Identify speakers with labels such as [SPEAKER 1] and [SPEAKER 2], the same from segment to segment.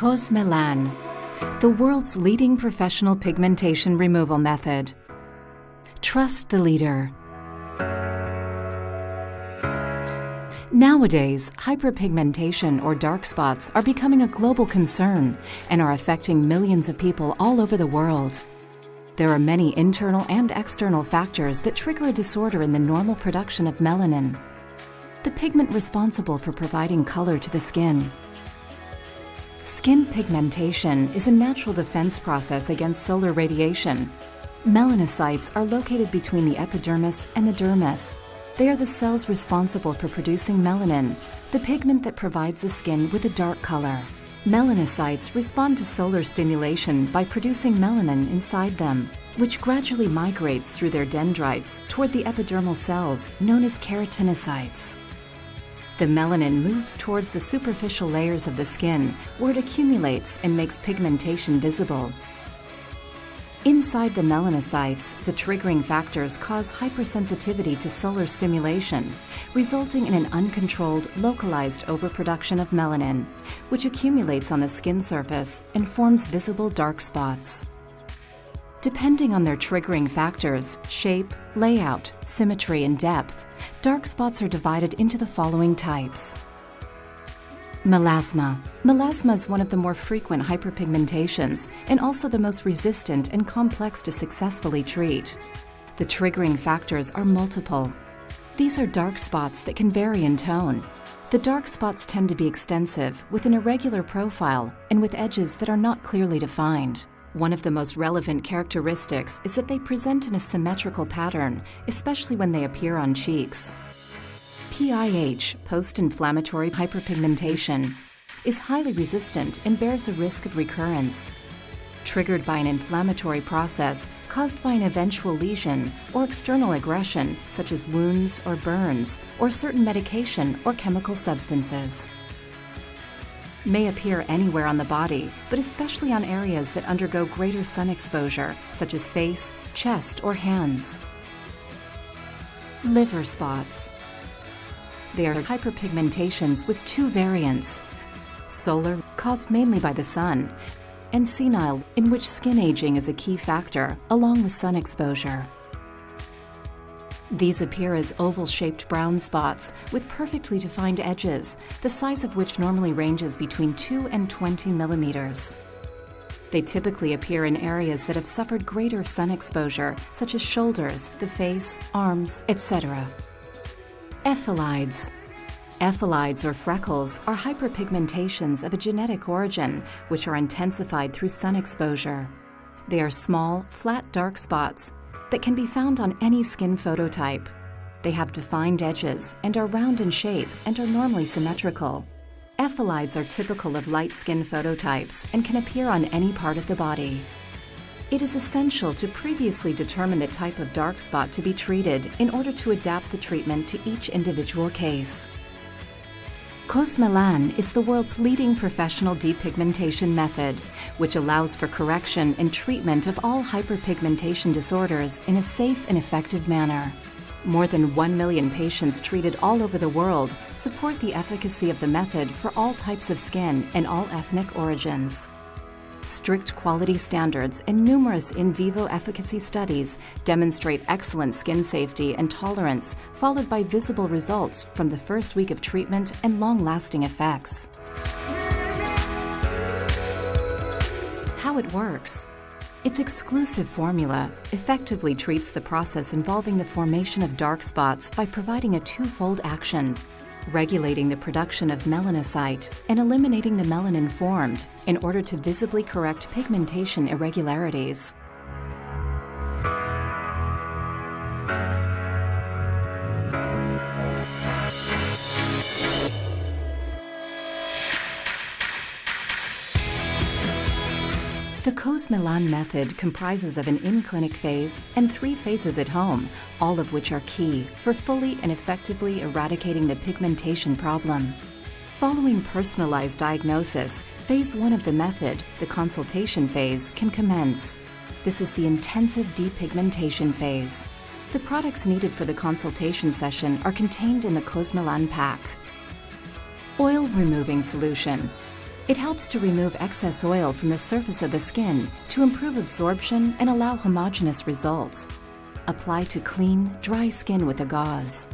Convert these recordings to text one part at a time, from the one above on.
[SPEAKER 1] Cosmelan, the world's leading professional pigmentation removal method. Trust the leader. Nowadays, hyperpigmentation or dark spots are becoming a global concern and are affecting millions of people all over the world. There are many internal and external factors that trigger a disorder in the normal production of melanin, the pigment responsible for providing color to the skin. Skin pigmentation is a natural defense process against solar radiation. Melanocytes are located between the epidermis and the dermis. They are the cells responsible for producing melanin, the pigment that provides the skin with a dark color. Melanocytes respond to solar stimulation by producing melanin inside them, which gradually migrates through their dendrites toward the epidermal cells known as keratinocytes. The melanin moves towards the superficial layers of the skin, where it accumulates and makes pigmentation visible. Inside the melanocytes, the triggering factors cause hypersensitivity to solar stimulation, resulting in an uncontrolled, localized overproduction of melanin, which accumulates on the skin surface and forms visible dark spots. Depending on their triggering factors, shape, layout, symmetry, and depth, dark spots are divided into the following types. Melasma. Melasma is one of the more frequent hyperpigmentations and also the most resistant and complex to successfully treat. The triggering factors are multiple. These are dark spots that can vary in tone. The dark spots tend to be extensive, with an irregular profile and with edges that are not clearly defined. One of the most relevant characteristics is that they present in a symmetrical pattern, especially when they appear on cheeks. PIH, post-inflammatory hyperpigmentation, is highly resistant and bears a risk of recurrence. Triggered by an inflammatory process caused by an eventual lesion or external aggression, such as wounds or burns, or certain medication or chemical substances. May appear anywhere on the body, but especially on areas that undergo greater sun exposure, such as face, chest, or hands. Liver spots. They are hyperpigmentations with two variants: solar, caused mainly by the sun, and senile, in which skin aging is a key factor, along with sun exposure. These appear as oval-shaped brown spots with perfectly defined edges, the size of which normally ranges between 2 and 20 millimeters. They typically appear in areas that have suffered greater sun exposure, such as shoulders, the face, arms, etc. Ephelides. Ephelides or freckles are hyperpigmentations of a genetic origin, which are intensified through sun exposure. They are small, flat dark spots that can be found on any skin phototype. They have defined edges and are round in shape and are normally symmetrical. Ephelides are typical of light skin phototypes and can appear on any part of the body. It is essential to previously determine the type of dark spot to be treated in order to adapt the treatment to each individual case. Cosmelan is the world's leading professional depigmentation method, which allows for correction and treatment of all hyperpigmentation disorders in a safe and effective manner. More than 1 million patients treated all over the world support the efficacy of the method for all types of skin and all ethnic origins. Strict quality standards and numerous in vivo efficacy studies demonstrate excellent skin safety and tolerance, followed by visible results from the first week of treatment and long-lasting effects. How it works. Its exclusive formula effectively treats the process involving the formation of dark spots by providing a twofold action: regulating the production of melanocyte and eliminating the melanin formed in order to visibly correct pigmentation irregularities. The Cosmelan method comprises of an in-clinic phase and 3 phases at home, all of which are key for fully and effectively eradicating the pigmentation problem. Following personalized diagnosis, phase 1 of the method, the consultation phase, can commence. This is the intensive depigmentation phase. The products needed for the consultation session are contained in the Cosmelan pack. Oil removing solution. It helps to remove excess oil from the surface of the skin to improve absorption and allow homogeneous results. Apply to clean, dry skin with a gauze.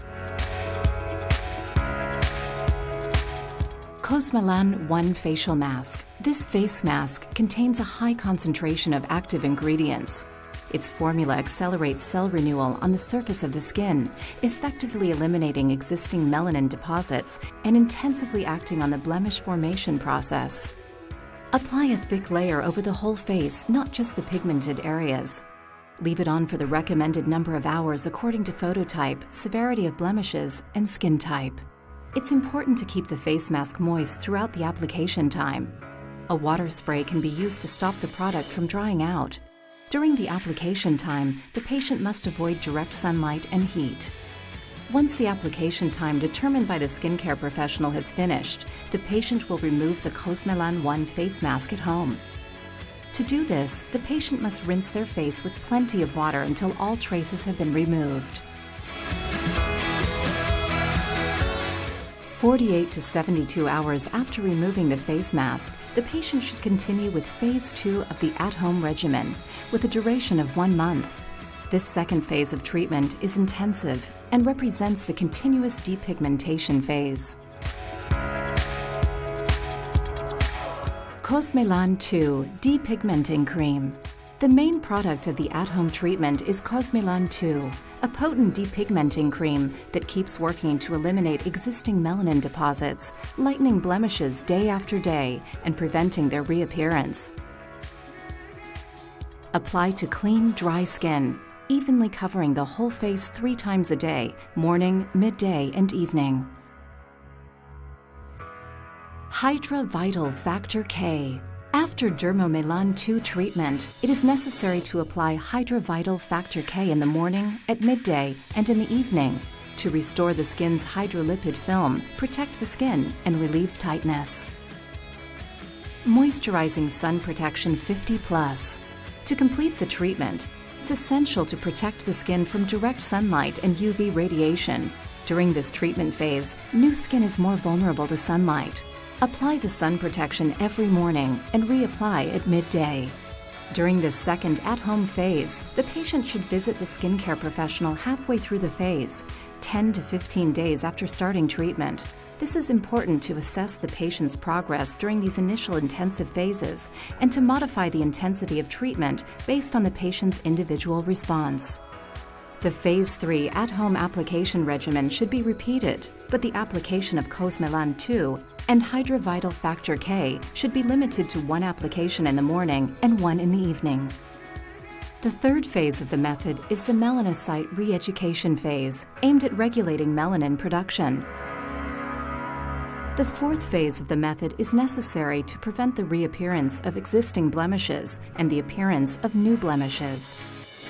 [SPEAKER 1] Cosmelan I Facial Mask. This face mask contains a high concentration of active ingredients. Its formula accelerates cell renewal on the surface of the skin, effectively eliminating existing melanin deposits and intensively acting on the blemish formation process. Apply a thick layer over the whole face, not just the pigmented areas. Leave it on for the recommended number of hours according to phototype, severity of blemishes, and skin type. It's important to keep the face mask moist throughout the application time. A water spray can be used to stop the product from drying out. During the application time, the patient must avoid direct sunlight and heat. Once the application time determined by the skincare professional has finished, the patient will remove the Cosmelan I face mask at home. To do this, the patient must rinse their face with plenty of water until all traces have been removed. 48 to 72 hours after removing the face mask, the patient should continue with phase 2 of the at-home regimen, with a duration of 1 month. This second phase of treatment is intensive and represents the continuous depigmentation phase. Cosmelan II Depigmenting Cream. The main product of the at-home treatment is Cosmelan II, a potent depigmenting cream that keeps working to eliminate existing melanin deposits, lightening blemishes day after day and preventing their reappearance. Apply to clean, dry skin, evenly covering the whole face 3 times a day, morning, midday, and evening. Hydra Vital Factor K. After Dermomelan II treatment, it is necessary to apply Hydra Vital Factor K in the morning, at midday, and in the evening to restore the skin's hydrolipid film, protect the skin, and relieve tightness. Moisturizing Sun Protection 50+. To complete the treatment, it's essential to protect the skin from direct sunlight and UV radiation. During this treatment phase, new skin is more vulnerable to sunlight. Apply the sun protection every morning and reapply at midday. During this second at-home phase, the patient should visit the skincare professional halfway through the phase, 10 to 15 days after starting treatment. This is important to assess the patient's progress during these initial intensive phases and to modify the intensity of treatment based on the patient's individual response. The Phase 3 at-home application regimen should be repeated, but the application of Cosmelan II and Hydra Vital Factor K should be limited to 1 application in the morning and 1 in the evening. The third phase of the method is the melanocyte re-education phase, aimed at regulating melanin production. The fourth phase of the method is necessary to prevent the reappearance of existing blemishes and the appearance of new blemishes.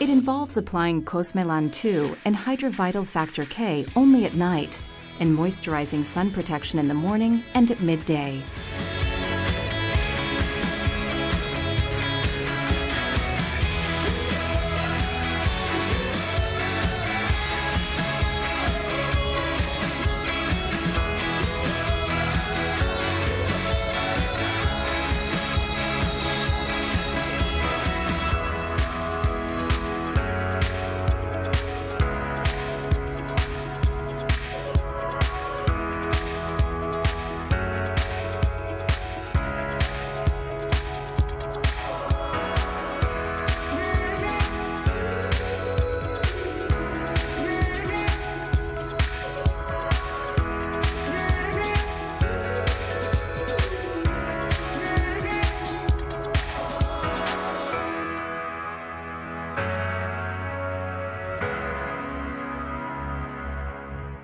[SPEAKER 1] It involves applying Cosmelan II and Hydra Vital Factor K only at night and moisturizing sun protection in the morning and at midday.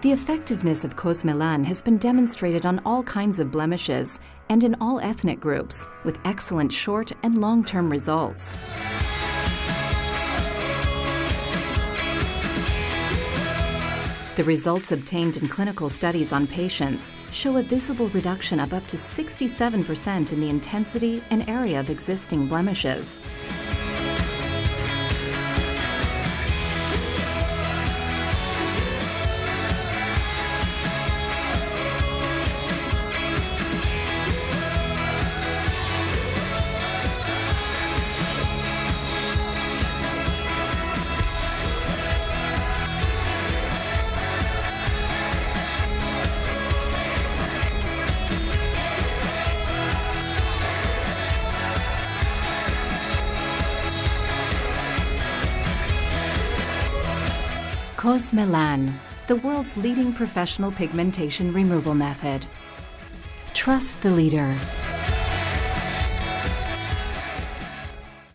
[SPEAKER 1] The effectiveness of Cosmelan has been demonstrated on all kinds of blemishes and in all ethnic groups, with excellent short and long-term results. The results obtained in clinical studies on patients show a visible reduction of up to 67% in the intensity and area of existing blemishes. Cosmelan, the world's leading professional pigmentation removal method. Trust the leader.